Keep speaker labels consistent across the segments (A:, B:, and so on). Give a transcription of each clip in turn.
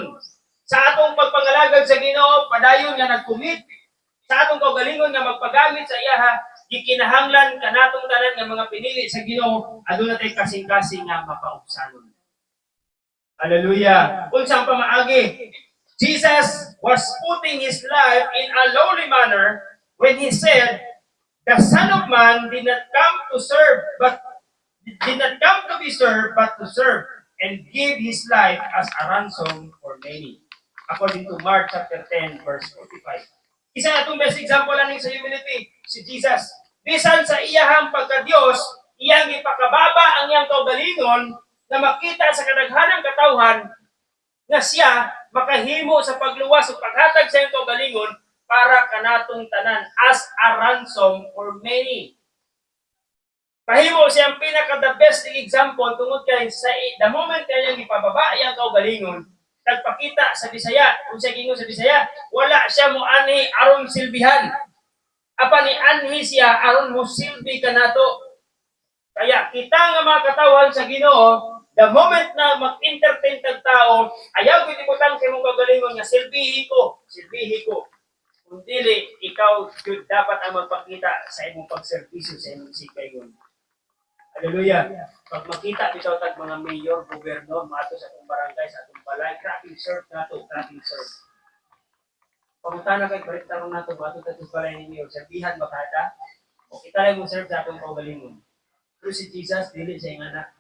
A: kaugalingon. Sa atong pagpangalagad sa Ginoo, padayon nga nagkumit. Sa atong kaugalingon nga magpagamit sa iya, gikinahanglan kanatong tanan nga mga pinili sa Ginoo, aduna tay kasing-kasing nga mapaubsanon. Hallelujah. Unsang pamaagi, Jesus was putting his life in a lowly manner when he said, "The Son of Man did not come to serve, but did not come to be served, but to serve, and give his life as a ransom for many." According to Mark chapter 10, verse 45. Isa atong best example lang sa humility, si Jesus. Bisan sa iyahang pagka-Diyos, iyang ipakababa ang iyang kaugalingon na makita sa kadaghanang katawhan na siya makahimo sa pagluwas o paghatag sa iyang kaugalingon para kanatong tanan as a ransom for many. Pahimo siyang pinaka-the best example tungod kay sa the moment kaya ipababa iyang kaugalingon, nagpakita sa Bisaya, kung siya gingon sa Bisaya, wala siya mo ani aron silbihan. Apa ni anhi siya aron mo silbi kanato. Kaya kita nga mga katawhan sa Ginoo, the moment na mag-entertain tag tao, ayaw gid ibutang sa imong kaugalingon nga silbihi ko. Kung dili, ikaw jud dapat ang magpakita sa imong pagserbisyo sa imong sikayon. Hallelujah. Pag makita bitaw tag mga mayor, gobyerno, maato sa atong barangay, sa atong balay, grabe serve nato, grabe serve. Pangutana kay balitarong nato, maato sa atong balay ni mayor, serbihan ba kada? O kita lang mo serve sa atong kaugalingon. Pero si Jesus, dili sa iyang anak.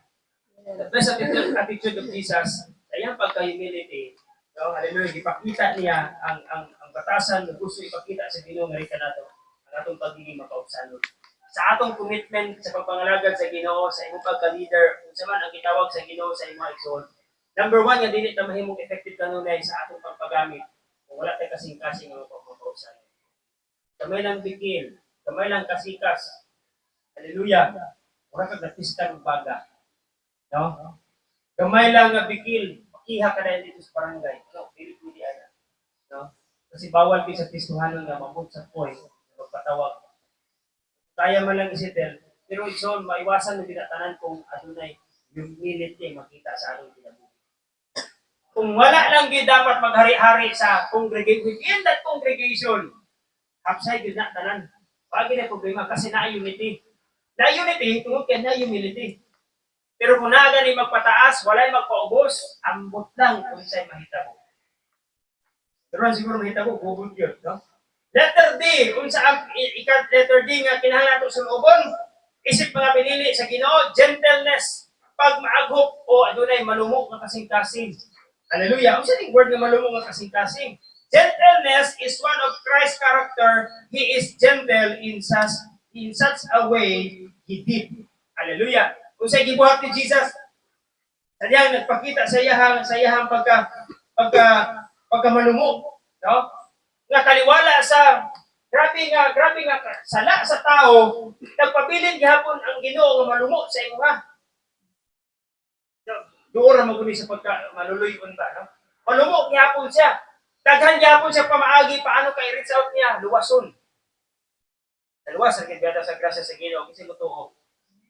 A: The best attitude of Jesus, sa iyang pagka-humility, no? Hallelujah, ipakita niya ang batasan na gusto ipakita sa Ginoo nga rika nato, ang atong pagiging makaubsanon. Sa atong commitment sa pagpangalagad sa Ginoo, sa imong pagka-leader, unsa man ang gitawag sa Ginoo sa imong igsoon. Number 1 nga dili ta mahimong effective kanunay sa atong pagpagamit kung wala tay kasing-kasing nga pagpapausanon. Kamay lang bigil, kamay lang kasikas. Hallelujah. Ora kag artista ng baga. No? Kamay lang nga bigil, pakiha ka na dito sa barangay. No, dili ana. No? Kasi bawal di sa Kristohanon nga mamut sa point magpatawag. Kaya man lang isitel, pero igsoon maiwasan na binatanan kung adunay humility makita sa atong kinabuhi. Kung wala lang gid dapat maghari-hari sa congregation, within that congregation, hapsay gid na tanan. Pagi na problema kasi na unity. Na unity tungod kay na humility. Pero kung naga ni magpataas, walay magpaubos, ambot lang kung sa'y mahitabo. Pero siguro mahitabo, bubod yun, no? Letter D, kung saan letter D nga kinahanglan nato sulubon, isip mga pinili sa Ginoo, gentleness, pag maaghop o adunay malumok nga kasing-kasing. Hallelujah. Ang saning word nga malumok nga kasing-kasing. Gentleness is one of Christ's character. He is gentle in such a way he did. Hallelujah. Kung sa'y gibuhat ni Jesus, sadyang nagpakita sa iyahang pagka malumok, no? Nga taliwala sa grabe nga sala sa tao, nagpabilin gihapon ang Ginoo nga malumok sa imo ha. Duora maguni sa pagka maluluyon ba, no? Malumok gihapon siya. Daghan gihapon siya pamaagi paano kay reach out niya, luwason. Luwas ang kibiyada sa grasya sa Ginoo kasi mutuo.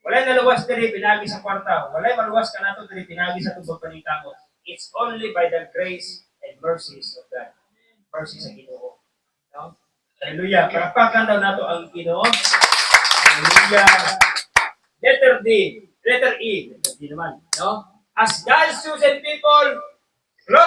A: Walay naluwas diri pinagi sa kwarta, walay maluwas kanato diri pinagi sa tubag paningkamot. It's only by the grace and mercies of God. Mercy sa Ginoo. No? Hallelujah. Parapakan daw nato ang Ginoo. Hallelujah. Letter D. Letter E. Letter D naman. No? As God's chosen people,